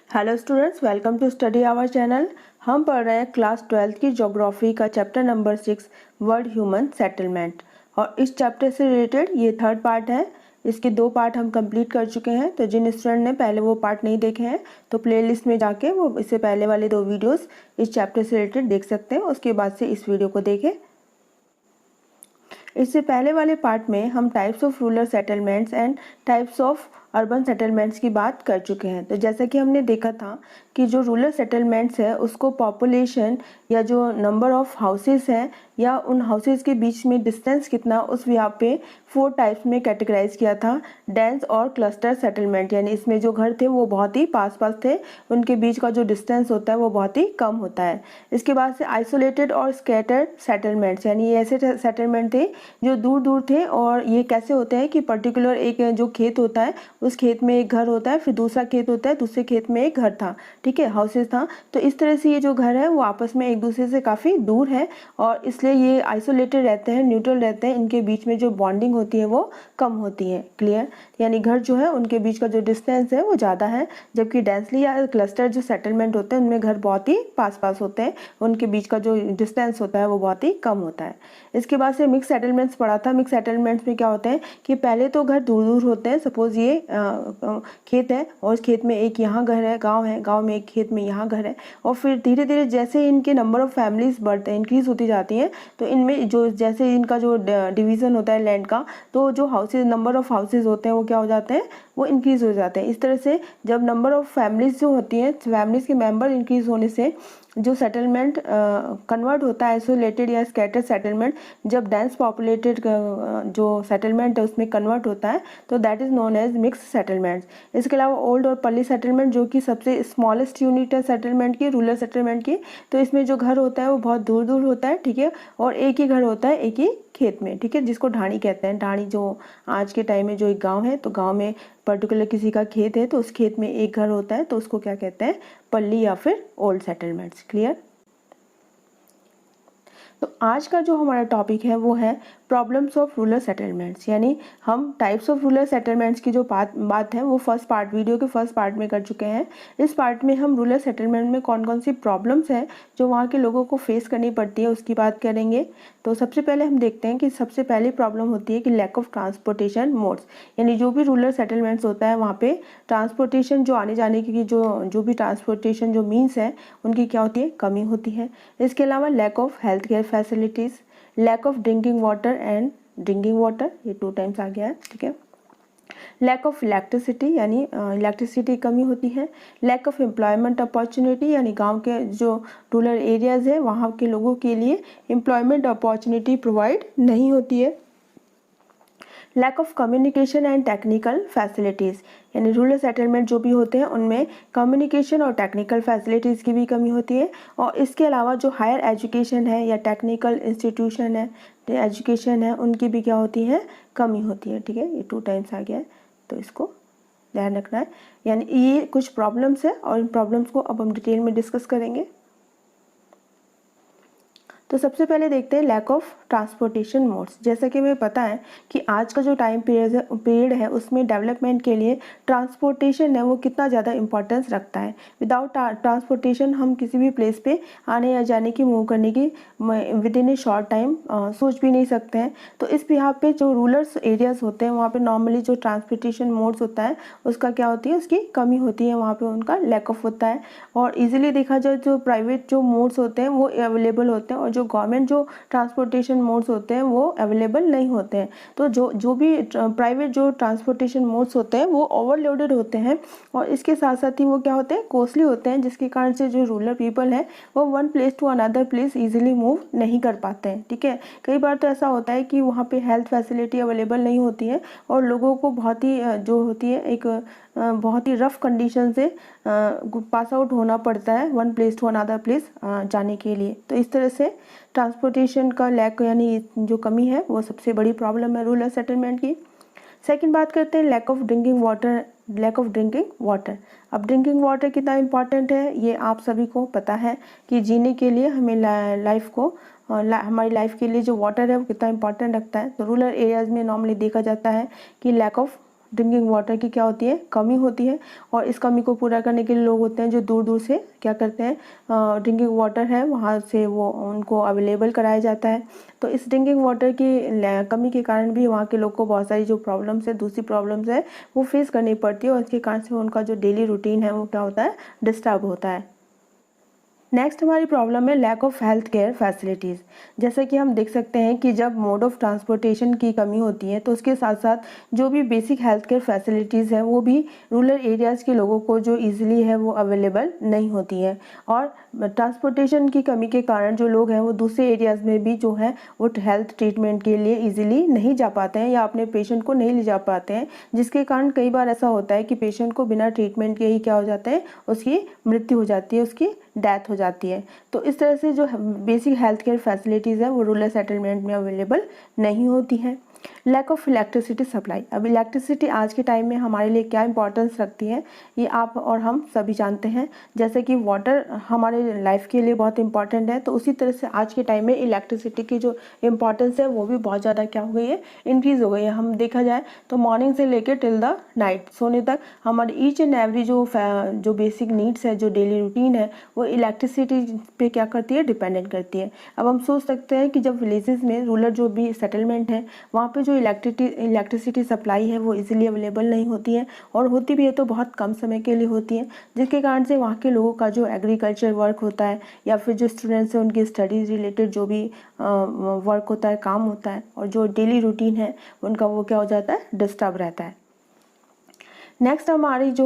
Hello students, welcome to study our channel. हम पढ़ रहे हैं क्लास 12 की ज्योग्राफी का chapter number 6 world human settlement. और इस चैप्टर से रिलेटेड ये थर्ड पार्ट है। इसके 2 पार्ट हम कंप्लीट कर चुके हैं। तो जिन स्टूडेंट ने पहले वो पार्ट नहीं देखे हैं तो प्लेलिस्ट में जाके वो इससे पहले वाले 2 वीडियोस इस चैप्टर से रिलेटेड देख सकते हैं। उसके बाद से इस वीडियो को देखें। इससे पहले वाले पार्ट में हम types of rural settlements and types of urban settlements की बात कर चुके हैं। तो जैसा कि हमने देखा था कि जो रूरल सेटलमेंट्स है उसको पॉपुलेशन या जो नंबर ऑफ हाउसेस हैं या उन हाउसेस के बीच में डिस्टेंस कितना, उस यहाँ पे 4 टाइप्स में कैटेगराइज किया था। डेंस और क्लस्टर सेटलमेंट, यानी इसमें जो घर थे वो बहुत ही पास पास थे, उनके बीच का जो डिस्टेंस होता है वो बहुत ही कम होता है। इसके बाद से आइसोलेटेड और स्कैटर्ड सेटलमेंट्स, यानी ये ऐसे सेटलमेंट थे जो दूर दूर थे। और ये कैसे होते हैं कि पर्टिकुलर एक जो खेत होता है उस खेत में एक घर होता है, फिर दूसरा खेत होता है, दूसरे खेत में एक घर था, ठीक है, हाउसेस था। तो इस तरह से ये जो घर है वो आपस में एक दूसरे से काफ़ी दूर है और इसलिए ये आइसोलेटेड रहते हैं, न्यूट्रल रहते हैं। इनके बीच में जो बॉन्डिंग होती है वो कम होती है। क्लियर? यानी घर जो है उनके बीच का जो डिस्टेंस है वो ज़्यादा है, जबकि डेंसली या क्लस्टर जो सेटलमेंट होते हैं उनमें घर बहुत ही पास पास होते हैं, उनके बीच का जो डिस्टेंस होता है वो बहुत ही कम होता है। इसके बाद से मिक्स सेटलमेंट्स पढ़ा था। मिक्स सेटलमेंट्स में क्या होते हैं कि पहले तो घर दूर दूर होते हैं। सपोज ये खेत है और उस खेत में एक यहाँ घर है, गांव है, गांव में एक खेत में यहाँ घर है, और फिर धीरे धीरे जैसे इनके नंबर ऑफ फैमिलीज बढ़ते हैं, इंक्रीज होती जाती हैं, तो इनमें जो जैसे इनका जो डिवीज़न होता है लैंड का, तो जो हाउसेज, नंबर ऑफ हाउसेज होते हैं वो क्या हो जाते हैं, वो इंक्रीज हो जाते हैं। इस तरह से जब नंबर ऑफ फैमिलीज जो होती हैं, फैमिलीज के मेंबर इंक्रीज होने से जो सेटलमेंट कन्वर्ट होता है आइसोलेटेड या स्कैटर्ड सेटलमेंट, जब डेंस पॉपुलेटेड जो सेटलमेंट है उसमें कन्वर्ट होता है, तो that is known as mix settlements. इसके अलावा ओल्ड और पल्ली सेटलमेंट जो कि सबसे स्मॉलेस्ट यूनिट है सेटलमेंट की, रूरल सेटलमेंट की, तो इसमें जो घर होता है वो बहुत दूर दूर होता है, ठीक है, और एक ही घर होता है एक ही खेत में, ठीक है, जिसको ढाणी कहते हैं। ढाणी जो आज के टाइम में जो एक गांव है, तो गांव में पर्टिकुलर किसी का खेत है तो उस खेत में एक घर होता है, तो उसको क्या कहते हैं, पल्ली या फिर ओल्ड सेटलमेंट्स। क्लियर? तो आज का जो हमारा टॉपिक है वो है प्रॉब्लम्स ऑफ रूरल सेटलमेंट्स, यानी हम टाइप्स ऑफ रूरल सेटलमेंट्स की जो बात है वो फर्स्ट पार्ट, वीडियो के फर्स्ट पार्ट में कर चुके हैं। इस पार्ट में हम रूरल सेटलमेंट में कौन कौन सी प्रॉब्लम्स हैं जो वहाँ के लोगों को फेस करनी पड़ती है उसकी बात करेंगे। तो सबसे पहले हम देखते हैं कि सबसे पहली प्रॉब्लम होती है कि लैक ऑफ ट्रांसपोर्टेशन मोड्स, यानी जो भी रूरल सेटलमेंट्स होता है वहाँ पे ट्रांसपोर्टेशन, जो आने जाने की जो भी ट्रांसपोर्टेशन जो मीन्स है उनकी क्या होती है, कमी होती है। इसके अलावा lack of health care facilities, lack of drinking water and drinking water, ये 2 टाइम्स आ गया है, ठीक है। लैक ऑफ इलेक्ट्रिसिटी, यानी इलेक्ट्रिसिटी कमी होती है। लैक ऑफ एम्प्लॉयमेंट अपॉर्चुनिटी, यानी गांव के जो रूरल एरियाज़ है वहाँ के लोगों के लिए एम्प्लॉयमेंट अपॉर्चुनिटी प्रोवाइड नहीं होती है। Lack of communication and technical facilities, यानी रूरल सेटलमेंट जो भी होते हैं उनमें कम्युनिकेशन और टेक्निकल फैसिलिटीज़ की भी कमी होती है। और इसके अलावा जो हायर एजुकेशन है या टेक्निकल इंस्टीट्यूशन है, एजुकेशन है, उनकी भी क्या होती है, कमी होती है, ठीक है। ये 2 टाइम्स आ गया है, तो इसको ध्यान रखना है। यानी ये कुछ प्रॉब्लम्स है और इन प्रॉब्लम्स को अब हम डिटेल में डिस्कस करेंगे। तो सबसे पहले देखते हैं लैक ऑफ ट्रांसपोर्टेशन मोड्स। जैसा कि हमें पता है कि आज का जो टाइम पीरियड है उसमें डेवलपमेंट के लिए ट्रांसपोर्टेशन है वो कितना ज़्यादा इंपॉर्टेंस रखता है। विदाउट ट्रांसपोर्टेशन हम किसी भी प्लेस पे आने या जाने की, मूव करने की with in a short time सोच भी नहीं सकते हैं। तो इस यहाँ पे जो रूरल एरियाज़ होते हैं वहाँ पर नॉर्मली जो ट्रांसपोर्टेशन मोड्स होता है उसका क्या होती है, उसकी कमी होती है, वहाँ पर उनका लैक ऑफ होता है। और ईजिली देखा जाए जो प्राइवेट जो मोड्स होते हैं वो अवेलेबल होते हैं और जो गवर्नमेंट जो ट्रांसपोर्टेशन मोड्स होते हैं वो अवेलेबल नहीं होते हैं। तो जो भी प्राइवेट जो ट्रांसपोर्टेशन मोड्स होते हैं वो ओवरलोडेड होते हैं और इसके साथ साथ ही वो क्या होते हैं, कॉस्टली होते हैं, जिसके कारण से जो रूरल पीपल है वो one place to another place easily move नहीं कर पाते हैं, ठीक है। कई बार तो ऐसा होता है कि वहाँ पे हेल्थ फैसिलिटी अवेलेबल नहीं होती है और लोगों को बहुत ही जो होती है एक बहुत ही रफ कंडीशन से पास आउट होना पड़ता है one place to another place जाने के लिए। तो इस तरह से ट्रांसपोर्टेशन का लैक यानी जो कमी है वो सबसे बड़ी प्रॉब्लम है रूरल सेटलमेंट की। सेकंड बात करते हैं lack of drinking water. Lack of drinking water, अब ड्रिंकिंग वाटर कितना इम्पॉर्टेंट है ये आप सभी को पता है कि जीने के लिए हमें लाइफ को हमारी लाइफ के लिए जो वाटर है वो कितना इम्पॉर्टेंट रखता है। तो रूरल एरियाज़ में नॉर्मली देखा जाता है कि लैक ऑफ ड्रिंकिंग वाटर की क्या होती है, कमी होती है। और इस कमी को पूरा करने के लिए लोग होते हैं जो दूर दूर से क्या करते हैं, ड्रिंकिंग वाटर है वहाँ से वो उनको अवेलेबल कराया जाता है। तो इस ड्रिंकिंग वाटर की कमी के कारण भी वहाँ के लोग को बहुत सारी जो प्रॉब्लम्स है, दूसरी प्रॉब्लम्स है वो फेस करनी पड़ती है, और इसके कारण से उनका जो डेली रूटीन है वो क्या होता है, डिस्टर्ब होता है। नेक्स्ट हमारी प्रॉब्लम है lack of health care facilities. जैसे कि हम देख सकते हैं कि जब मोड ऑफ ट्रांसपोर्टेशन की कमी होती है तो उसके साथ साथ जो भी बेसिक हेल्थ केयर फैसिलिटीज़ हैं वो भी रूरल एरियाज़ के लोगों को जो ईजिली है वो अवेलेबल नहीं होती है। और ट्रांसपोर्टेशन की कमी के कारण जो लोग हैं वो दूसरे एरियाज़ में भी जो है वो हेल्थ ट्रीटमेंट के लिए ईजिली नहीं जा पाते हैं या अपने पेशेंट को नहीं ले जा पाते हैं, जिसके कारण कई बार ऐसा होता है कि पेशेंट को बिना ट्रीटमेंट के ही क्या हो जाता है, उसकी मृत्यु हो जाती है, उसकी डेथ हो जाती है। तो इस तरह से जो बेसिक हेल्थ केयर फैसिलिटीज़ है वो रूरल सेटलमेंट में अवेलेबल नहीं होती हैं। Lack of electricity supply. अब इलेक्ट्रिसिटी आज के टाइम में हमारे लिए क्या इंपॉर्टेंस रखती है ये आप और हम सभी जानते हैं। जैसे कि वाटर हमारे लाइफ के लिए बहुत इंपॉर्टेंट है, तो उसी तरह से आज के टाइम में इलेक्ट्रिसिटी की जो इम्पोर्टेंस है वो भी बहुत ज़्यादा क्या हो गई है, इंक्रीज़ हो गई है। हम देखा जाए तो मॉर्निंग से लेकर टिल द नाइट सोने तक हमारी ईच एंड एवरी जो बेसिक नीड्स है, जो डेली रूटीन है वो इलेक्ट्रिसिटी पे क्या करती है, डिपेंडेंट करती है। अब हम सोच सकते हैं कि जब विलेजेस में रूरल जो भी सेटलमेंट है वहाँ पे जो इलेक्ट्रिसिटी सप्लाई है वो इजीली अवेलेबल नहीं होती है, और होती भी है तो बहुत कम समय के लिए होती है, जिसके कारण से वहाँ के लोगों का जो एग्रीकल्चर वर्क होता है या फिर जो स्टूडेंट्स हैं उनकी स्टडीज़ रिलेटेड जो भी वर्क होता है, काम होता है, और जो डेली रूटीन है उनका वो क्या हो जाता है, डिस्टर्ब रहता है। नेक्स्ट हमारी जो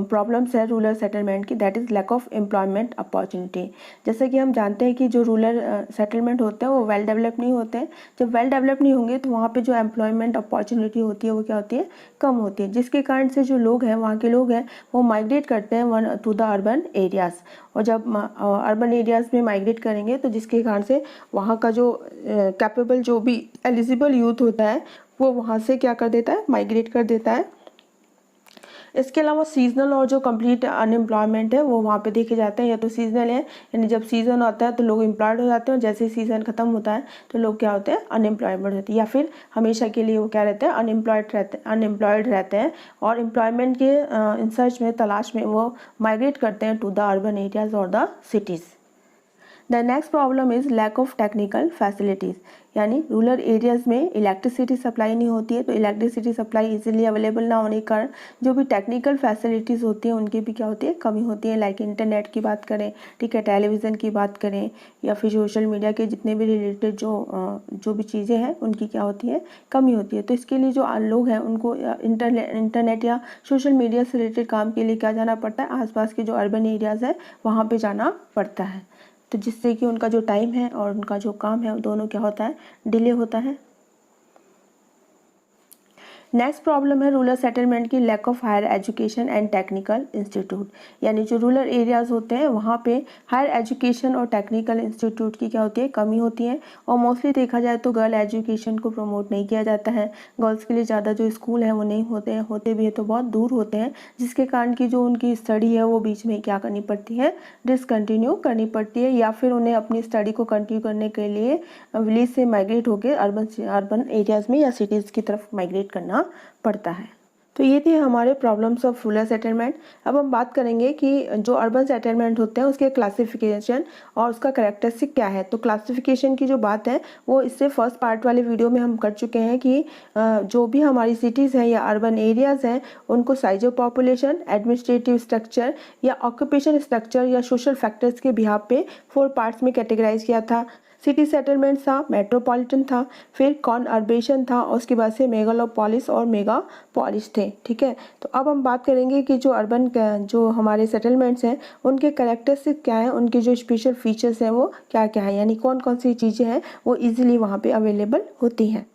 प्रॉब्लम्स है रूरल सेटलमेंट की, that is lack of employment opportunity. जैसे कि हम जानते हैं कि जो रूरल सेटलमेंट होते हैं वो वेल डेवलप नहीं होते हैं। जब वेल डेवलप नहीं होंगे तो वहाँ पे जो एम्प्लॉयमेंट अपॉर्चुनिटी होती है वो क्या होती है, कम होती है, जिसके कारण से जो लोग हैं, वहाँ के लोग हैं वो माइग्रेट करते हैं टू द अर्बन एरियाज़। और जब अर्बन एरियाज़ में माइग्रेट करेंगे तो जिसके कारण से वहाँ का जो कैपेबल जो भी एलिजिबल यूथ होता है वो वहाँ से क्या कर देता है, माइग्रेट कर देता है। इसके अलावा सीजनल और जो कंप्लीट अनएम्प्लॉयमेंट है वो वहाँ पे देखे जाते हैं, या तो सीजनल है यानी जब सीज़न आता है तो लोग एम्प्लॉयड हो जाते हैं, और जैसे ही सीज़न खत्म होता है तो लोग क्या होते हैं, अनएम्प्लॉयमेंट होती है, या फिर हमेशा के लिए वो क्या रहते हैं, अनएम्प्लॉयड रहते हैं, और एम्प्लॉयमेंट के इन सर्च में, तलाश में वो माइग्रेट करते हैं टू द अर्बन एरियाज़ और the cities. The next problem is lack of technical facilities, यानी रूरल एरियाज़ में इलेक्ट्रिसिटी सप्लाई नहीं होती है, तो इलेक्ट्रिसिटी सप्लाई इजीली अवेलेबल ना होने के कारण जो भी टेक्निकल फैसिलिटीज़ होती हैं उनकी भी क्या होती है, कमी होती है। लाइक इंटरनेट की बात करें, ठीक है, टेलीविज़न की बात करें, या फिर सोशल मीडिया के जितने भी रिलेटेड जो भी चीज़ें हैं उनकी क्या होती है, कमी होती है। तो इसके लिए जो लोग हैं उनको इंटरनेट या सोशल मीडिया से रिलेटेड काम के लिए क्या जाना पड़ता है, आसपास के जो अर्बन एरियाज़ है वहाँ पर जाना पड़ता है, तो जिससे कि उनका जो टाइम है और उनका जो काम है दोनों क्या होता है, डिले होता है। नेक्स्ट प्रॉब्लम है रूरल सेटलमेंट की lack of higher education and technical institute, यानी जो रूरल एरियाज़ होते हैं वहाँ पे हायर एजुकेशन और टेक्निकल इंस्टीट्यूट की क्या होती है, कमी होती है। और मोस्टली देखा जाए तो गर्ल एजुकेशन को प्रमोट नहीं किया जाता है, गर्ल्स के लिए ज़्यादा जो स्कूल है वो नहीं होते हैं, होते भी है तो बहुत दूर होते हैं, जिसके कारण की जो उनकी स्टडी है वो बीच में क्या करनी पड़ती है, डिसकंटिन्यू करनी पड़ती है, या फिर उन्हें अपनी स्टडी को कंटिन्यू करने के लिए विलेज से माइग्रेट होकर अर्बन एरियाज़ में या सिटीज़ की तरफ माइग्रेट करना पड़ता है। तो ये थे हमारे प्रॉब्लम्स ऑफ रूरल सेटलमेंट। अब हम बात करेंगे कि जो अर्बन सेटलमेंट होते हैं उसके क्लासिफिकेशन और उसका कैरेक्टरिस्टिक क्या है। तो क्लासिफिकेशन की जो बात है वो इससे फर्स्ट पार्ट वाले वीडियो में हम कर चुके हैं कि जो भी हमारी सिटीज़ हैं या अर्बन एरियाज़ हैं उनको size of population, administrative structure या ऑक्यूपेशन स्ट्रक्चर या सोशल फैक्टर्स के बिहाफ पे 4 पार्ट्स में कैटेगराइज किया था। सिटी सेटलमेंट था, मेट्रोपॉलिटन था, फिर कॉनअर्बेशन था, और उसके बाद से मेगालोपोलिस और मेगा पॉलिस थे, ठीक है। तो अब हम बात करेंगे कि जो अर्बन जो हमारे सेटलमेंट्स हैं उनके कैरेक्टरिस्टिक क्या हैं, उनके जो स्पेशल फीचर्स हैं वो क्या क्या है, यानी कौन कौन सी चीज़ें हैं वो ईजिली वहाँ पे अवेलेबल होती हैं।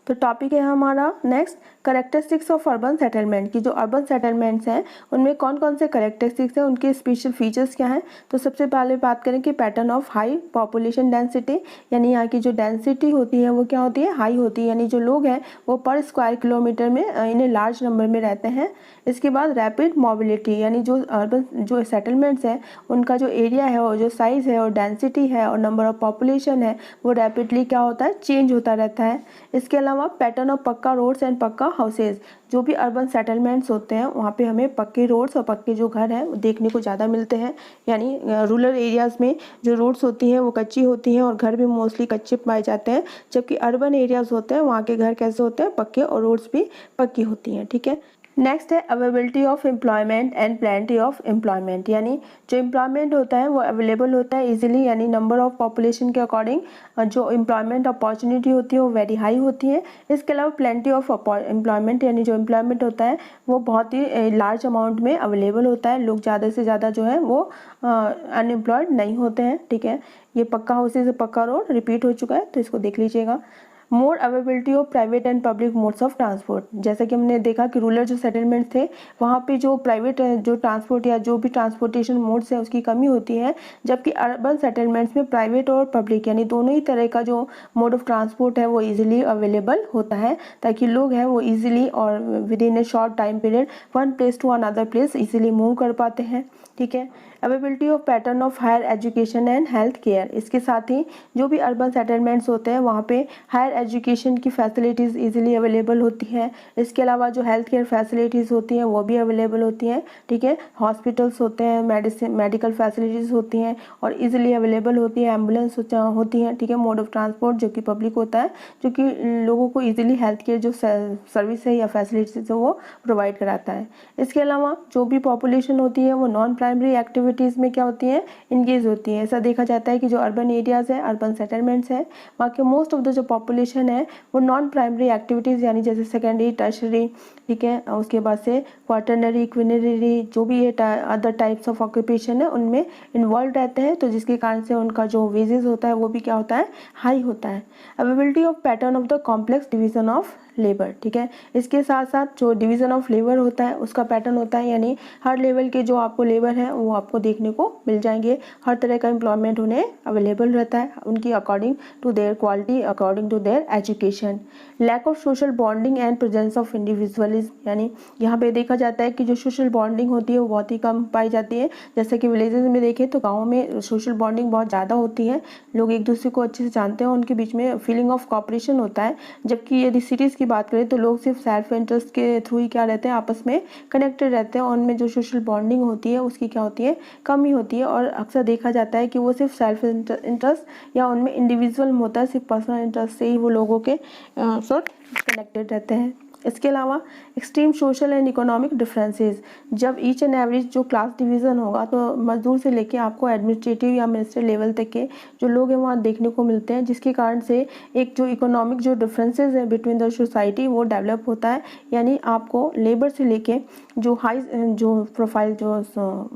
तो टॉपिक है हमारा next characteristics of urban settlement की। जो अर्बन सेटलमेंट्स हैं उनमें कौन कौन से करेक्टरिस्टिक्स हैं, उनके स्पेशल फीचर्स क्या हैं। तो सबसे पहले बात करें कि pattern of high population density, यानी यहाँ की जो डेंसिटी होती है वो क्या होती है, हाई होती है, यानी जो लोग हैं वो पर स्क्वायर किलोमीटर में इन्हें लार्ज नंबर में रहते हैं। इसके बाद रैपिड मोबिलिटी, यानी जो अर्बन जो सेटलमेंट्स हैं उनका जो एरिया है और जो साइज़ है और डेंसिटी है और नंबर ऑफ पॉपुलेशन है वो रैपिडली क्या होता है, चेंज होता रहता है। इसके अलावा अलावा पैटर्न ऑफ पक्का रोड्स एंड पक्का हाउसेज, जो भी अर्बन सेटलमेंट्स होते हैं वहाँ पे हमें पक्के रोड्स और पक्के जो घर हैं वो देखने को ज़्यादा मिलते हैं। यानी रूरल एरियाज़ में जो रोड्स होती हैं वो कच्ची होती हैं और घर भी मोस्टली कच्चे पाए जाते हैं, जबकि अर्बन एरियाज़ होते हैं वहाँ के घर कैसे होते हैं, पक्के, और रोड्स भी पक्की होती हैं। ठीक है, नेक्स्ट है availability of employment and plenty of employment, यानी जो एम्प्लॉयमेंट होता है वो अवेलेबल होता है इजीली, यानी नंबर ऑफ पॉपुलेशन के अकॉर्डिंग जो एम्प्लॉयमेंट अपॉर्चुनिटी होती है वो वेरी हाई होती है। इसके अलावा प्लेंटी ऑफ एम्प्लॉयमेंट, यानी जो एम्प्लॉयमेंट होता है वो बहुत ही लार्ज अमाउंट में अवेलेबल होता है, लोग ज़्यादा से ज़्यादा जो है वो अनएम्प्लॉयड नहीं होते हैं। ठीक है, ये पक्का हाउसेज से पक्का रोड रिपीट हो चुका है, तो इसको देख लीजिएगा। More availability of private and public modes of transport, जैसा कि हमने देखा कि रूरल जो सेटलमेंट थे वहाँ पे जो प्राइवेट जो ट्रांसपोर्ट या जो भी ट्रांसपोर्टेशन मोड्स है उसकी कमी होती है, जबकि अर्बन सेटलमेंट्स में प्राइवेट और पब्लिक यानी दोनों ही तरह का जो मोड ऑफ ट्रांसपोर्ट है वो इजीली अवेलेबल होता है, ताकि लोग हैं वो इजीली और within a short time period one place to another place easily move कर पाते हैं। ठीक है, availability of pattern of higher education and health care, इसके साथ ही जो भी अर्बन सेटलमेंट्स होते हैं वहाँ पे हायर एजुकेशन की फैसिलिटीज़ इजीली अवेलेबल होती हैं। इसके अलावा जो हेल्थ केयर फैसिलिटीज़ होती हैं वो भी अवेलेबल होती हैं। ठीक है, हॉस्पिटल्स होते हैं, मेडिकल फैसिलिटीज़ होती हैं और इजीली अवेलेबल होती है, एम्बुलेंस होती हैं। ठीक है, मोड ऑफ ट्रांसपोर्ट जो कि पब्लिक होता है, जो कि लोगों को ईजिली हेल्थ केयर जो सर्विस है या फैसिलिटीज़ है वो प्रोवाइड कराता है। इसके अलावा जो भी पॉपुलेशन होती है वो नॉन प्राइमरी एक्टिविटीज़ में क्या होती है, इंगेज होती है। ऐसा देखा जाता है कि जो अर्बन एरियाज़ है, अर्बन सेटलमेंट्स है, वहाँ के मोस्ट ऑफ द जो पॉपुलेशन है वो नॉन प्राइमरी एक्टिविटीज़ यानी जैसे सेकेंडरी, टर्शरी, ठीक है, उसके बाद से क्वार्टरनरी, क्विनरी, जो भी ये अदर टाइप्स ऑफ ऑक्यूपेशन है उनमें इन्वॉल्व रहते हैं, तो जिसके कारण से उनका जो वेजेस होता है वो भी क्या होता है, हाई होता है। Availability of pattern of the complex division of labour, ठीक है, इसके साथ साथ जो डिवीज़न ऑफ लेबर होता है उसका पैटर्न होता है, यानी हर लेवल के जो आपको लेबर हैं वो आपको देखने को मिल जाएंगे, हर तरह का एम्प्लॉयमेंट उन्हें अवेलेबल रहता है उनकी according to their quality, according to their education. Lack of social bonding and presence of individualism, यानी यहाँ पे देखा जाता है कि जो सोशल बॉन्डिंग होती है वो बहुत ही कम पाई जाती है। जैसे कि विलेजेस में देखें तो गाँव में सोशल बॉन्डिंग बहुत ज़्यादा होती है, लोग एक दूसरे को अच्छे से जानते हैं, उनके बीच में फीलिंग ऑफ कॉपरेशन होता है। जबकि यदि सिटीज़ की बात करें तो लोग सिर्फ सेल्फ इंटरेस्ट के थ्रू ही क्या रहते हैं, आपस में कनेक्टेड रहते हैं, और उनमें जो सोशल बॉन्डिंग होती है उसकी क्या होती है, कमी होती है। और अक्सर देखा जाता है कि वो सिर्फ सेल्फ इंटरेस्ट या उनमें इंडिविजुअल होता है, सिर्फ पर्सनल इंटरेस्ट से ही वो लोगों के साथ कनेक्टेड रहते हैं। इसके अलावा extreme social and economic differences, जब ईच एंड एवरेज जो क्लास डिवीज़न होगा तो मजदूर से लेके आपको एडमिनिस्ट्रेटिव या मिनिस्टर लेवल तक के जो लोग हैं वहाँ देखने को मिलते हैं, जिसके कारण से एक जो इकोनॉमिक जो डिफरेंसेस है बिटवीन द सोसाइटी वो डेवलप होता है। यानी आपको लेबर से लेके जो हाई जो प्रोफाइल जो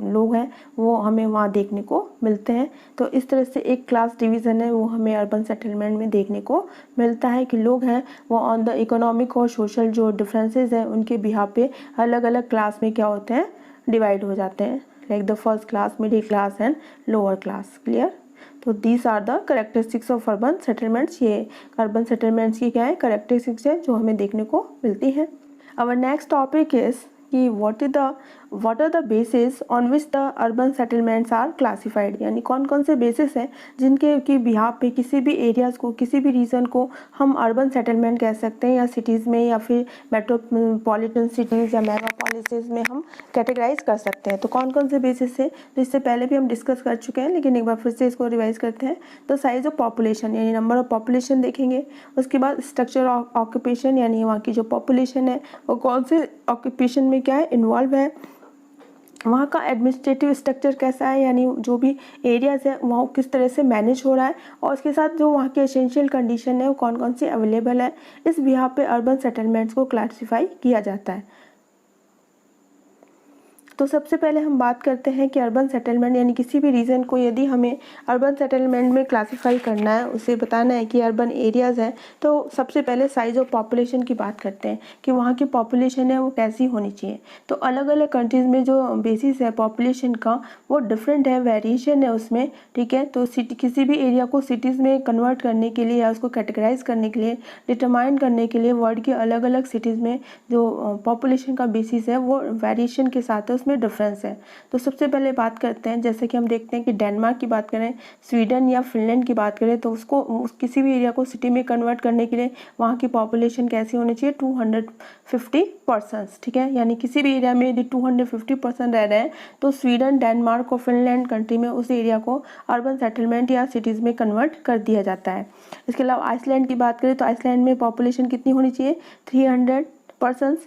लोग हैं वो हमें वहाँ देखने को मिलते हैं। तो इस तरह से एक क्लास डिवीज़न है वो हमें अर्बन सेटलमेंट में देखने को मिलता है कि लोग हैं वो ऑन द इकोनॉमिक और सोशल जो डिफरेंसेस हैं उनके बिहाफ पे अलग अलग क्लास में क्या होते हैं, डिवाइड हो जाते हैं, like the first class, middle class and lower class. Clear? तो these are the characteristics of urban settlements. ये अर्बन सेटलमेंट्स की क्या है, करेक्टरिस्टिक्स है जो हमें देखने को मिलती है। आवर नेक्स्ट टॉपिक इज कि what are the basis on which the urban settlements are classified, यानी कौन कौन से बेसिस हैं जिनके की बिहाफ पे किसी भी एरियाज़ को, किसी भी रीजन को हम अर्बन सेटलमेंट कह सकते हैं, या सिटीज़ में या फिर मेट्रोपॉलिटन सिटीज़ या मेगापॉलिसेस में हम कैटेगराइज कर सकते हैं। तो कौन कौन से बेसिस है, तो इससे पहले भी हम डिस्कस कर चुके हैं, लेकिन एक बार फिर से इसको रिवाइज करते हैं। तो साइज ऑफ पॉपुलेशन यानी नंबर ऑफ पॉपुलेशन देखेंगे, उसके बाद स्ट्रक्चर ऑफ ऑक्यूपेशन यानी वहाँ की जो पॉपुलेशन है वो कौन से ऑक्यूपेशन में क्या है, इन्वॉल्व है, वहाँ का एडमिनिस्ट्रेटिव स्ट्रक्चर कैसा है, यानी जो भी एरियाज़ है वहाँ किस तरह से मैनेज हो रहा है, और उसके साथ जो वहाँ के एसेंशियल कंडीशन है वो कौन कौन सी अवेलेबल है। इस बिहाफ पे अर्बन सेटलमेंट्स को क्लासिफाई किया जाता है। तो सबसे पहले हम बात करते हैं कि अर्बन सेटलमेंट यानी किसी भी रीजन को यदि हमें अर्बन सेटलमेंट में क्लासिफाई करना है, उसे बताना है कि अर्बन एरियाज़ हैं, तो सबसे पहले साइज ऑफ पॉपुलेशन की बात करते हैं कि वहाँ की पॉपुलेशन है वो कैसी होनी चाहिए। तो अलग अलग कंट्रीज़ में जो बेसिस है पॉपुलेशन का वो डिफरेंट है, वेरिएशन है उसमें, ठीक है। तो किसी भी एरिया को सिटीज़ में कन्वर्ट करने के लिए या उसको कैटेगराइज करने के लिए, डिटरमाइन करने के लिए वर्ल्ड के अलग अलग सिटीज़ में जो पॉपुलेशन का बेसिस है वो वेरिएशन के साथ है, उसमें इसमें डिफरेंस है। तो सबसे पहले बात करते हैं, जैसे कि हम देखते हैं कि डेनमार्क की बात करें, स्वीडन या फिनलैंड की बात करें, तो उसको किसी भी एरिया को सिटी में कन्वर्ट करने के लिए वहाँ की पॉपुलेशन कैसी होनी चाहिए, 250%, ठीक है। यानी किसी भी एरिया में यदि 250% रह रहे हैं तो स्वीडन, डेनमार्क और फिनलैंड कंट्री में उस एरिया को अर्बन सेटलमेंट या सिटीज़ में कन्वर्ट कर दिया जाता है। इसके अलावा आइसलैंड की बात करें तो आइसलैंड में पॉपुलेशन कितनी होनी चाहिए, 300%।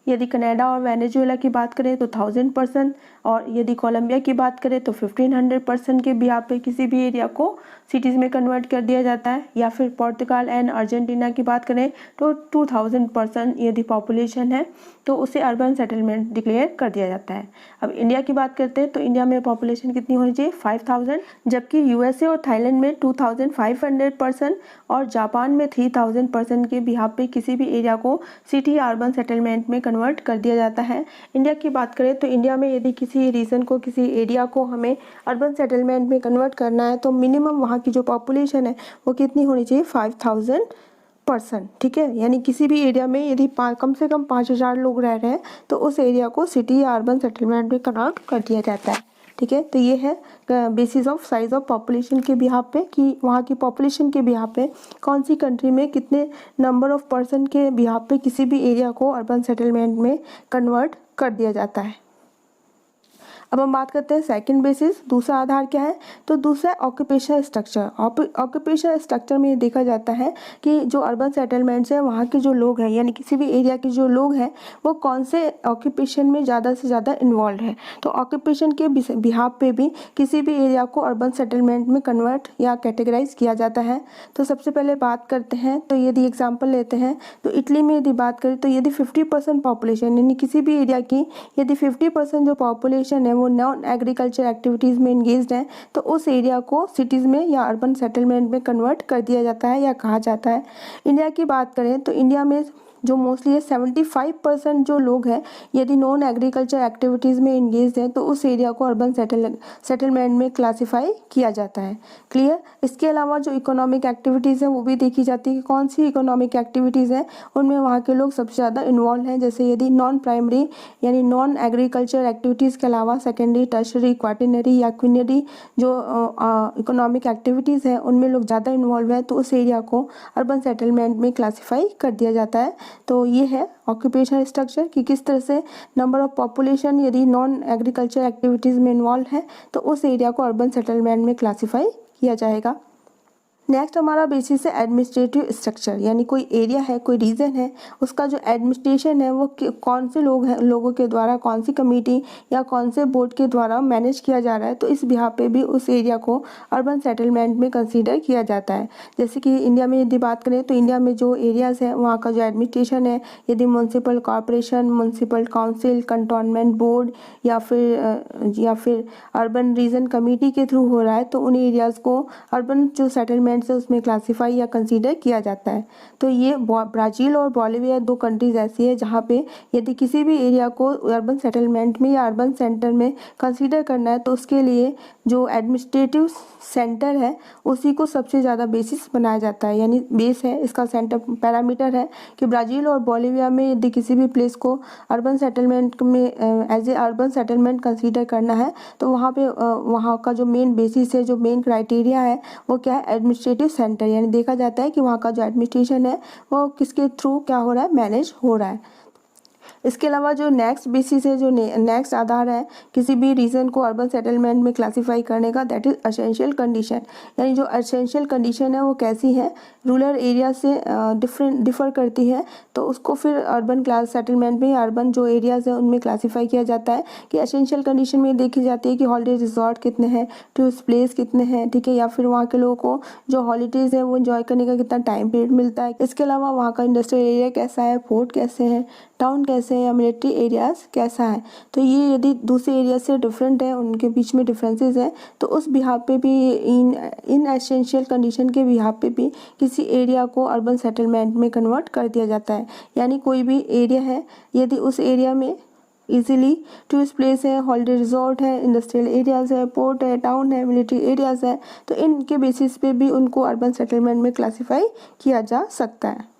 यदि कनाडा और वेनेजुएला की बात करें तो 1000%, और यदि कोलंबिया की बात करें तो 1500% के बिहार पे किसी भी एरिया को सिटीज़ में कन्वर्ट कर दिया जाता है। या फिर पोर्तुगाल एंड अर्जेंटीना की बात करें तो 2000% यदि पॉपुलेशन है तो उसे अर्बन सेटलमेंट डिक्लेयर कर दिया जाता है। अब इंडिया की बात करते हैं तो इंडिया में पॉपुलेशन कितनी होनी चाहिए, 5000, जबकि यूएसए और थाईलैंड में 2500% और जापान में 3000% के बिहार पे किसी भी एरिया को सिटी या अर्बन सेटलमेंट में कन्वर्ट कर दिया जाता है। इंडिया की बात करें तो इंडिया में यदि किसी रीजन को, किसी एरिया को हमें अर्बन सेटलमेंट में कन्वर्ट करना है तो मिनिमम वहाँ की जो पॉपुलेशन है वो कितनी होनी चाहिए, 5000%, ठीक है। यानी किसी भी एरिया में यदि कम से कम 5000 लोग रह रहे हैं तो उस एरिया को सिटी या अर्बन सेटलमेंट में कन्वर्ट कर दिया जाता है, ठीक है। तो ये है basis of size of population के बिहार पे कि वहाँ की पॉपुलेशन के बिहार पे कौन सी कंट्री में कितने नंबर ऑफ पर्सन के बिहार पे किसी भी एरिया को अर्बन सेटलमेंट में कन्वर्ट कर दिया जाता है। अब हम बात करते हैं सेकंड बेसिस, दूसरा आधार क्या है, तो दूसरा ऑक्यूपेशनल स्ट्रक्चर। ऑक्यूपेशनल स्ट्रक्चर में ये देखा जाता है कि जो अर्बन सेटलमेंट्स हैं वहाँ के जो लोग हैं, यानी किसी भी एरिया के जो लोग हैं वो कौन से ऑक्यूपेशन में ज़्यादा से ज़्यादा इन्वॉल्व है। तो ऑक्यूपेशन के बिहार पे भी किसी भी एरिया को अर्बन सेटलमेंट में कन्वर्ट या कैटेगराइज किया जाता है। तो सबसे पहले बात करते हैं, तो यदि एग्जाम्पल लेते हैं तो इटली में यदि बात करें तो यदि 50% पॉपुलेशन, यानी किसी भी एरिया की यदि 50% जो पॉपुलेशन है वो नॉन एग्रीकल्चर एक्टिविटीज़ में इंगेज्ड हैं तो उस एरिया को सिटीज़ में या अर्बन सेटलमेंट में कन्वर्ट कर दिया जाता है या कहा जाता है। इंडिया की बात करें तो इंडिया में जो मोस्टली 75% जो लोग हैं यदि नॉन एग्रीकल्चर एक्टिविटीज़ में इंगेज हैं तो उस एरिया को अर्बन सेटलमेंट में क्लासिफाई किया जाता है। क्लियर। इसके अलावा जो इकोनॉमिक एक्टिविटीज़ हैं वो भी देखी जाती है कि कौन सी इकोनॉमिक एक्टिविटीज़ हैं उनमें वहाँ के लोग सबसे ज़्यादा इन्वॉल्व हैं। जैसे यदि नॉन प्राइमरी यानी नॉन एग्रीकल्चर एक्टिविटीज़ के अलावा सेकेंडरी, टर्शरी, क्वार्टरनरी या क्विनरी जो इकोनॉमिक एक्टिविटीज़ हैं उनमें लोग ज़्यादा इन्वॉल्व हैं तो उस एरिया को अर्बन सेटलमेंट में क्लासीफाई कर दिया जाता है। तो ये है ऑक्यूपेशनल स्ट्रक्चर कि किस तरह से नंबर ऑफ पॉपुलेशन यदि नॉन एग्रीकल्चर एक्टिविटीज़ में इन्वॉल्व है तो उस एरिया को अर्बन सेटलमेंट में क्लासीफाई किया जाएगा। नेक्स्ट हमारा बेसिस है एडमिनिस्ट्रेटिव स्ट्रक्चर, यानी कोई एरिया है, कोई रीजन है, उसका जो एडमिनिस्ट्रेशन है वो कौन से लोगों के द्वारा, कौन सी कमेटी या कौन से बोर्ड के द्वारा मैनेज किया जा रहा है। तो इस बिहार पे भी उस एरिया को अर्बन सेटलमेंट में कंसीडर किया जाता है। जैसे कि इंडिया में यदि बात करें तो इंडिया में जो एरियाज़ है वहाँ का जो एडमिनिस्ट्रेशन है यदि municipal corporation, municipal council, cantonment board या फिर अर्बन रीजन कमेटी के थ्रू हो रहा है तो उन एरियाज़ को अर्बन जो सेटलमेंट से उसमें क्लासिफाई या कंसीडर किया जाता है। तो ये ब्राज़ील और बोलिविया 2 कंट्रीज़ ऐसी है जहाँ पे यदि किसी भी एरिया को अर्बन सेटलमेंट में या अर्बन सेंटर में कंसीडर करना है तो उसके लिए जो एडमिनिस्ट्रेटिव सेंटर है उसी को सबसे ज़्यादा बेसिस बनाया जाता है, यानी बेस है इसका, सेंटर पैरामीटर है कि ब्राज़ील और बोलिविया में यदि किसी भी प्लेस को अर्बन सेटलमेंट में as a urban settlement consider करना है तो वहाँ पे वहाँ का जो मेन बेसिस है, जो मेन क्राइटेरिया है वो क्या है, एडमिनिस्ट्रेटिव सेंटर, यानी देखा जाता है कि वहाँ का जो एडमिनिस्ट्रेशन है वो किसके थ्रू क्या हो रहा है, मैनेज हो रहा है। इसके अलावा जो नेक्स्ट बेसिस है, जो नेक्स्ट आधार है किसी भी रीजन को अर्बन सेटलमेंट में क्लासिफाई करने का, दैट इज़ एसेंशियल कंडीशन। यानी जो एसेंशियल कंडीशन है वो कैसी है, रूरल एरिया से डिफर करती है तो उसको फिर अर्बन क्लास सेटलमेंट में, अर्बन जो एरियाज़ हैं उनमें क्लासीफाई किया जाता है कि एसेंशियल कंडीशन में देखी जाती है कि हॉलीडे रिजॉर्ट कितने हैं, टूरिस्ट प्लेस कितने हैं, ठीक है, या फिर वहाँ के लोगों को जो हॉलीडेज़ हैं वो एंजॉय करने का कितना टाइम पीरियड मिलता है। इसके अलावा वहाँ का इंडस्ट्रियल एरिया कैसा है, पोर्ट कैसे हैं, टाउन कैसे हैं या मिलिट्री एरियाज़ कैसा है। तो ये यदि दूसरे एरिया से डिफरेंट है, उनके बीच में डिफरेंसेस हैं तो उस बिहार पे भी इन एसेंशियल कंडीशन के बिहार पे भी किसी एरिया को अर्बन सेटलमेंट में कन्वर्ट कर दिया जाता है। यानी कोई भी एरिया है यदि उस एरिया में इजीली टूरिस्ट प्लेस है, हॉलीडे रिजॉर्ट है, इंडस्ट्रियल एरियाज़ है, पोर्ट है, टाउन है, मिलिट्री एरियाज़ है तो इनके बेसिस पे भी उनको अर्बन सेटलमेंट में क्लासीफाई किया जा सकता है।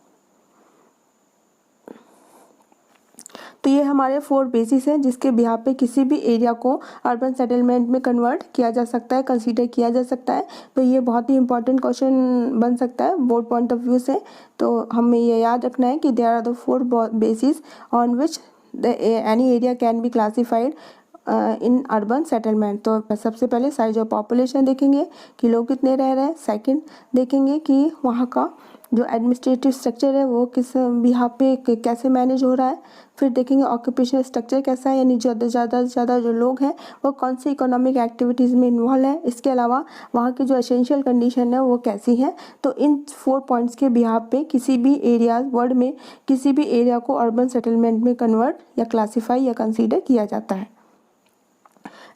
तो ये हमारे 4 बेसिस हैं जिसके बिहाफ पे किसी भी एरिया को अर्बन सेटलमेंट में कन्वर्ट किया जा सकता है, कंसीडर किया जा सकता है। तो ये बहुत ही इंपॉर्टेंट क्वेश्चन बन सकता है बोर्ड पॉइंट ऑफ व्यू से। तो हमें ये याद रखना है कि there are the 4 basis on which any area can be classified in urban settlement. तो सबसे पहले साइज ऑफ पॉपुलेशन देखेंगे कि लोग कितने रह रहे हैं। सेकंड देखेंगे कि वहाँ का जो एडमिनिस्ट्रेटिव स्ट्रक्चर है वो किस बिहाफ पे कैसे मैनेज हो रहा है। फिर देखेंगे ऑक्यूपेशनल स्ट्रक्चर कैसा है, यानी ज़्यादा से ज़्यादा जो लोग हैं वो कौन सी इकोनॉमिक एक्टिविटीज़ में इन्वॉल्व है। इसके अलावा वहाँ की जो एसेंशियल कंडीशन है वो कैसी है। तो इन 4 पॉइंट्स के बिहाफ पे किसी भी एरिया वर्ल्ड में किसी भी एरिया को अर्बन सेटलमेंट में कन्वर्ट या क्लासीफाई या कंसीडर किया जाता है।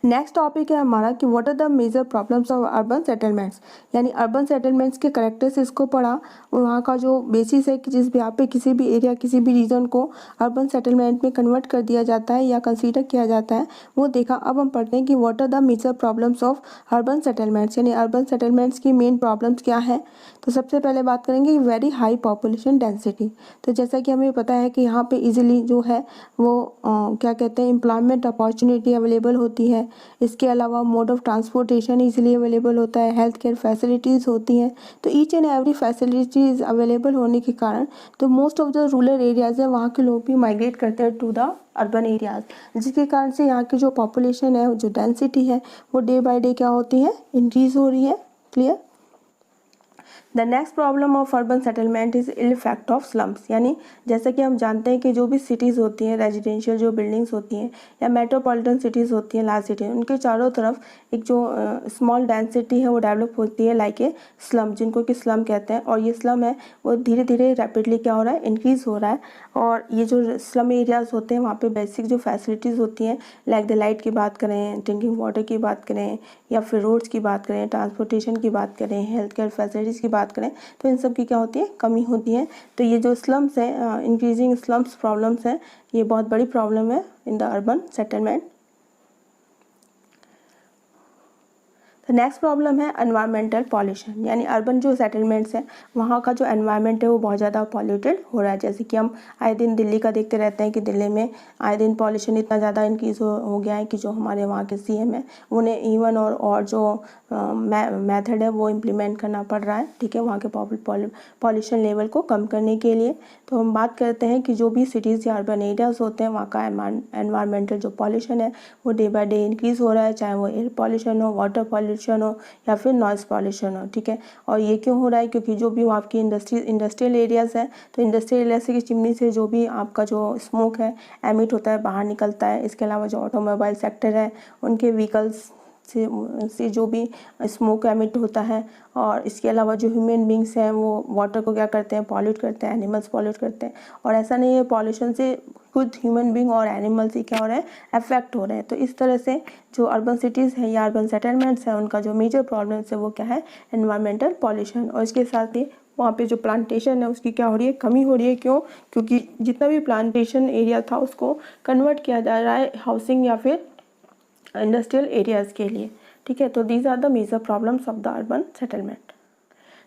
नेक्स्ट टॉपिक है हमारा कि what are the major problems of urban settlements, यानी अर्बन सेटलमेंट्स के करेक्टर्स को पढ़ा, वहाँ का जो बेसिस है कि जिस भी यहाँ पे किसी भी एरिया किसी भी रीजन को अर्बन सेटलमेंट में कन्वर्ट कर दिया जाता है या कंसीडर किया जाता है वो देखा। अब हम पढ़ते हैं कि what are the major problems of urban settlements, यानी अर्बन सेटलमेंट्स की मेन प्रॉब्लम्स क्या है। तो सबसे पहले बात करेंगे वेरी हाई पॉपुलेशन डेंसिटी। तो जैसा कि हमें पता है कि यहाँ पे इजीली जो है वो क्या कहते हैं एम्प्लॉयमेंट अपॉर्चुनिटी अवेलेबल होती है। इसके अलावा mode of transportation easily available होता है, हेल्थ केयर फैसिलिटीज़ होती हैं। तो each and every facilities available होने के कारण तो most of the rural areas है वहाँ के लोग भी माइग्रेट करते हैं टू द अर्बन एरियाज़, जिसके कारण से यहाँ की जो पॉपुलेशन है जो डेंसिटी है वो डे बाय डे क्या होती है इंक्रीज़ हो रही है। Clear. The next problem of urban settlement is ill effect of slums, यानी जैसे कि हम जानते हैं कि जो भी सिटीज़ होती हैं रेजिडेंशियल जो बिल्डिंग्स होती हैं या मेट्रोपॉलिटन सिटीज़ होती हैं लार्ज सिटी, उनके चारों तरफ एक जो स्मॉल डेंसिटी है वो डेवलप होती है लाइक ए स्लम, जिनको कि स्लम कहते हैं। और ये स्लम है वो धीरे धीरे रैपिडली क्या हो रहा है इंक्रीज़ हो रहा है। और ये जो स्लम एरियाज़ होते हैं वहाँ पे बेसिक जो फैसिलिटीज़ होती हैं लाइक द लाइट की बात करें, ड्रिंकिंग वाटर की बात करें या फिर रोड्स की बात करें, ट्रांसपोर्टेशन की बात करें, हेल्थ केयर फैसिलिटीज़ की बात करें, तो इन सब की क्या होती है कमी होती है। तो ये जो स्लम्स है इंक्रीजिंग स्लम्स प्रॉब्लम्स है ये बहुत बड़ी प्रॉब्लम है इन द अर्बन सेटलमेंट। तो नेक्स्ट प्रॉब्लम है एनवायरमेंटल पॉल्यूशन, यानी अर्बन जो सेटलमेंट्स हैं वहाँ का जो एनवायरनमेंट है वो बहुत ज़्यादा पॉल्यूटेड हो रहा है। जैसे कि हम आए दिन दिल्ली का देखते रहते हैं कि दिल्ली में आए दिन पॉल्यूशन इतना ज़्यादा इंक्रीज़ हो गया है कि जो हमारे वहाँ के सीएम है उन्हें इवन और जो मेथड है वो इम्प्लीमेंट करना पड़ रहा है, ठीक है, वहाँ के पॉल्यूशन लेवल को कम करने के लिए। तो हम बात करते हैं कि जो भी सिटीज़ या अर्बन एरियाज़ होते हैं वहाँ का एनवायरमेंटल जो पॉल्यूशन है वो डे बाय डे इंक्रीज़ हो रहा है, चाहे वो एयर पॉल्यूशन हो, वाटर पॉल्यूशन हो या फिर नॉइज़ पॉल्यूशन हो, ठीक है। और ये क्यों हो रहा है, क्योंकि जो भी आपकी इंडस्ट्रियल एरियाज़ हैं तो इंडस्ट्रियल एरिया से की चिमनी से जो भी आपका जो स्मोक है एमिट होता है बाहर निकलता है। इसके अलावा जो ऑटोमोबाइल सेक्टर है उनके व्हीकल्स से जो भी स्मोक एमिट होता है। और इसके अलावा जो ह्यूमन बींग्स हैं वो वाटर को क्या करते हैं पॉल्यूट करते हैं, एनिमल्स पॉल्यूट करते हैं। और ऐसा नहीं है पॉल्यूशन से खुद ह्यूमन बींग और एनिमल्स ही क्या हो रहे हैं अफेक्ट हो रहे हैं। तो इस तरह से जो अर्बन सिटीज़ हैं या अर्बन सेटलमेंट्स हैं उनका जो मेजर प्रॉब्लम्स है वो क्या है एनवायरमेंटल पॉल्यूशन। और इसके साथ ही वहाँ पे जो प्लांटेशन है उसकी क्या हो रही है कमी हो रही है। क्यों? क्योंकि जितना भी प्लांटेशन एरिया था उसको कन्वर्ट किया जा रहा है हाउसिंग या फिर इंडस्ट्रियल एरियाज़ के लिए, ठीक है। तो these are the major problems of the urban settlement.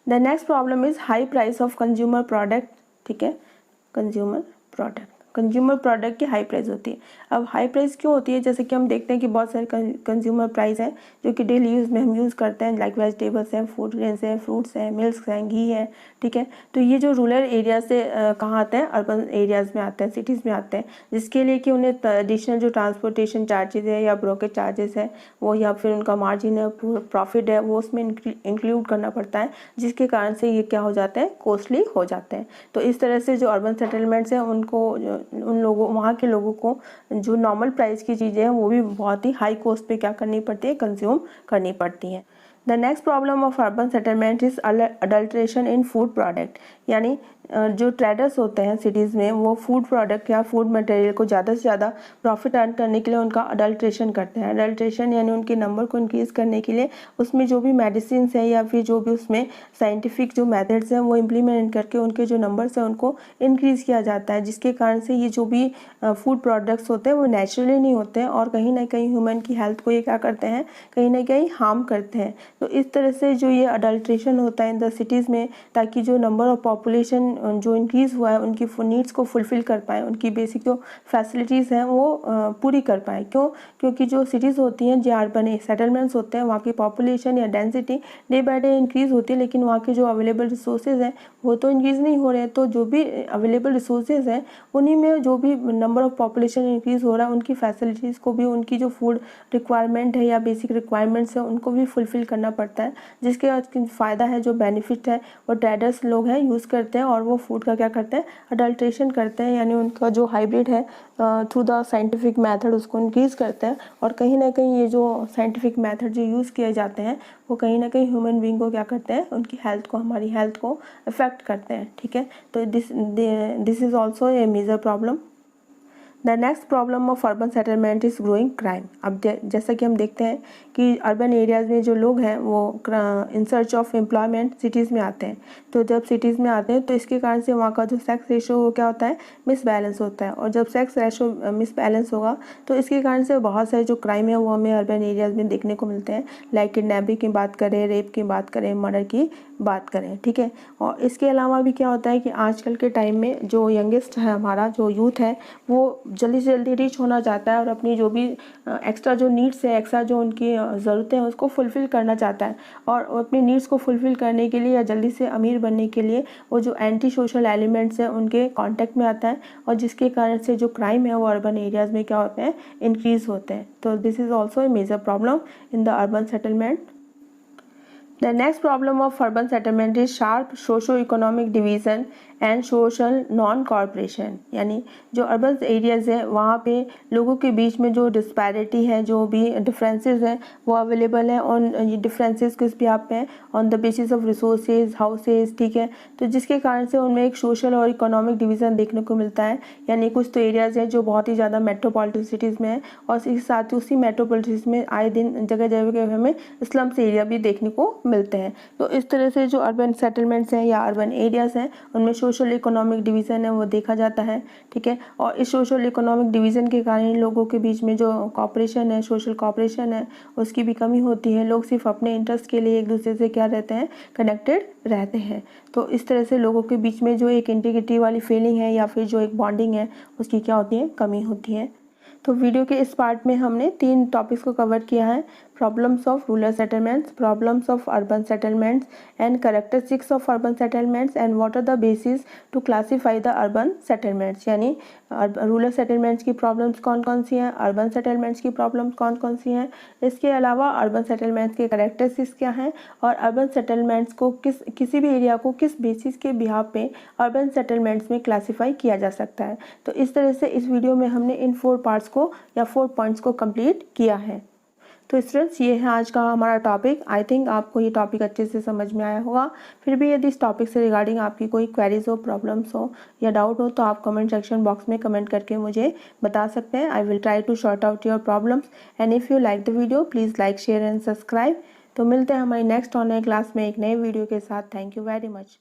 The next problem is high price of consumer product, ठीक है, कंज्यूमर प्रोडक्ट की हाई प्राइस होती है। अब हाई प्राइस क्यों होती है? जैसे कि हम देखते हैं कि बहुत सारे कंज्यूमर प्राइस हैं जो कि डेली यूज़ में हम यूज़ करते हैं, लाइक वेजिटेबल्स हैं, फूड ग्रेन्स हैं, फ्रूट्स हैं, मिल्क हैं, घी है, ठीक है। तो ये जो रूरल एरिया से कहाँ आते हैं अर्बन एरियाज़ में आते हैं, सिटीज़ में आते हैं, जिसके लिए कि उन्हें एडिशनल जो ट्रांसपोर्टेशन चार्जेस है या ब्रोकेज चार्जेस है वो या फिर उनका मार्जिन है प्रॉफिट है वो उसमें इंक्लूड करना पड़ता है, जिसके कारण से ये क्या हो जाते हैं कॉस्टली हो जाते हैं। तो इस तरह से जो अर्बन सेटलमेंट्स हैं उनको उन लोगों वहाँ के लोगों को जो नॉर्मल प्राइस की चीज़ें हैं वो भी बहुत ही हाई कॉस्ट पे क्या करनी पड़ती है कंज्यूम करनी पड़ती हैं। The next problem of urban settlement is adulteration in food product, यानी जो ट्रेडर्स होते हैं सिटीज़ में वो फूड प्रोडक्ट या फूड मटेरियल को ज़्यादा से ज़्यादा प्रॉफिट अर्न करने के लिए उनका अडल्ट्रेशन करते हैं। अडल्ट्रेशन यानी उनके नंबर को इंक्रीज़ करने के लिए उसमें जो भी मेडिसिन है या फिर जो भी उसमें साइंटिफिक जो मेथड्स हैं वो इम्प्लीमेंट करके उनके जो नंबर्स हैं उनको इंक्रीज़ किया जाता है, जिसके कारण से ये जो भी फूड प्रोडक्ट्स होते हैं वो नेचुरली नहीं होते हैं और कहीं ना कहीं ह्यूमन की हेल्थ को ये क्या करते हैं कहीं ना कहीं हार्म करते हैं। तो इस तरह से जो ये अडल्ट्रेशन होता है इन द सिटीज़ में ताकि जो नंबर ऑफ पॉपुलेशन पॉपुलेशन जो इंक्रीज़ हुआ है उनकी नीड्स को फुलफ़िल कर पाएँ, उनकी बेसिक जो फैसिलिटीज़ हैं वो पूरी कर पाएँ। क्यों? क्योंकि जो सिटीज़ होती हैं, जो अर्बन सेटलमेंट्स होते हैं, वहाँ की पॉपुलेशन या density day by day increase होती है, लेकिन वहाँ के जो अवेलेबल रिसोर्सेज़ हैं वो तो इंक्रीज़ नहीं हो रहे हैं। तो जो भी अवेलेबल रिसोर्सेज़ हैं उन्हीं में जो भी नंबर ऑफ़ पॉपुलेशन इंक्रीज़ हो रहा है, उनकी फैसिलिटीज़ को भी, उनकी जो फूड रिक्वायरमेंट है या बेसिक रिक्वायरमेंट्स है उनको भी फुलफ़िल करना पड़ता है, जिसके फ़ायदा है, जो बेनिफिट है वो ट्रेडर्स लोग हैं यूज़ करते हैं और वो फूड का क्या करते हैं, अडल्ट्रेशन करते हैं, यानी उनका जो हाइब्रिड है थ्रू द साइंटिफिक मेथड उसको इंक्रीज़ करते हैं। और कहीं ना कहीं ये जो साइंटिफिक मेथड जो यूज़ किए जाते हैं वो कहीं ना कहीं ह्यूमन बीइंग को क्या करते हैं, उनकी हेल्थ को, हमारी हेल्थ को अफेक्ट करते हैं। ठीक है, तो this is also a major problem. The next problem of urban settlement is growing crime. अब जैसा कि हम देखते हैं कि अर्बन एरियाज़ में जो लोग हैं वो in search of employment cities में आते हैं। तो जब सिटीज़ में आते हैं तो इसके कारण से वहाँ का जो सेक्स रेशो वो क्या होता है, मिसबैलेंस होता है। और जब सेक्स रेशो मिसबैलेंस होगा तो इसके कारण से बहुत सारे जो क्राइम है वो हमें अर्बन एरियाज़ में देखने को मिलते हैं। लाइक किडनैपिंग की बात करें, रेप की बात करें, मर्डर की बात करें। ठीक है, और इसके अलावा भी क्या होता है कि आजकल के टाइम में जो यंगेस्ट है, हमारा जो यूथ है, वो जल्दी से जल्दी रीच होना चाहता है और अपनी जो भी एक्स्ट्रा जो नीड्स है, एक्स्ट्रा जो उनकी ज़रूरतें हैं उसको फुलफ़िल करना चाहता है। और अपनी नीड्स को फुलफ़िल करने के लिए या जल्दी से अमीर बनने के लिए वो जो एंटी सोशल एलिमेंट्स हैं उनके कांटेक्ट में आता है, और जिसके कारण से जो क्राइम है वो अर्बन एरियाज़ में क्या होते हैं, इंक्रीज़ होते हैं। तो this is also a major problem in the urban settlement. The next problem of urban settlement is sharp socio-economic division and social non-cooperation। यानी जो अर्बन एरियाज़ हैं वहाँ पे लोगों के बीच में जो डिस्पैरिटी है, जो भी डिफरेंसेस हैं वो अवेलेबल है। ऑन ये डिफरेंसेस किस पे आप हैं, on the basis of resources, houses. ठीक है, तो जिसके कारण से उनमें एक सोशल और इकोनॉमिक डिवीज़न देखने को मिलता है। यानी कुछ तो एरियाज़ हैं जो बहुत ही ज़्यादा मेट्रोपॉलिटन सिटीज़ में है, और इसके साथ ही उसी मेट्रोपॉलिटन में आए दिन जगह जगह हमें स्लम्स एरिया भी देखने को मिलते हैं। तो इस तरह से जो अर्बन सेटलमेंट्स हैं या अर्बन एरियाज़ हैं उनमें सोशल इकोनॉमिक डिवीज़न है वो देखा जाता है। ठीक है, और इस सोशल इकोनॉमिक डिवीज़न के कारण लोगों के बीच में जो कॉपरेशन है, सोशल कॉपरेशन है, उसकी भी कमी होती है। लोग सिर्फ अपने इंटरेस्ट के लिए एक दूसरे से क्या रहते हैं, कनेक्टेड रहते हैं। तो इस तरह से लोगों के बीच में जो एक इंटीग्रिटी वाली फीलिंग है या फिर जो एक बॉन्डिंग है उसकी क्या होती है, कमी होती है। तो वीडियो के इस पार्ट में हमने 3 टॉपिक्स को कवर किया है: problems of rural settlements, problems of urban settlements and characteristics of urban settlements and what are the basis to classify the urban settlements. यानी रूरल सेटलमेंट्स की प्रॉब्लम्स कौन कौन सी हैं, अर्बन सेटलमेंट्स की प्रॉब्लम्स कौन कौन सी हैं, इसके अलावा अर्बन सेटलमेंट्स के कैरेक्टरिस्टिक्स क्या हैं, और अर्बन सेटलमेंट्स को किसी भी एरिया को किस बेसिस के बिहाफ पे अर्बन सेटलमेंट्स में क्लासीफाई किया जा सकता है। तो इस तरह से इस वीडियो में हमने इन 4 पार्ट्स को या 4 पॉइंट्स को कंप्लीट किया है। तो स्टूडेंट्स, ये है आज का हमारा टॉपिक। आई थिंक आपको ये टॉपिक अच्छे से समझ में आया होगा। फिर भी यदि इस टॉपिक से रिगार्डिंग आपकी कोई क्वेरीज हो, प्रॉब्लम्स हो या डाउट हो तो आप कमेंट सेक्शन बॉक्स में कमेंट करके मुझे बता सकते हैं। I will try to sort out your problems and if you like the video please like, share and subscribe. तो मिलते हैं हमारी नेक्स्ट ऑनलाइन क्लास में एक नए वीडियो के साथ। Thank you very much.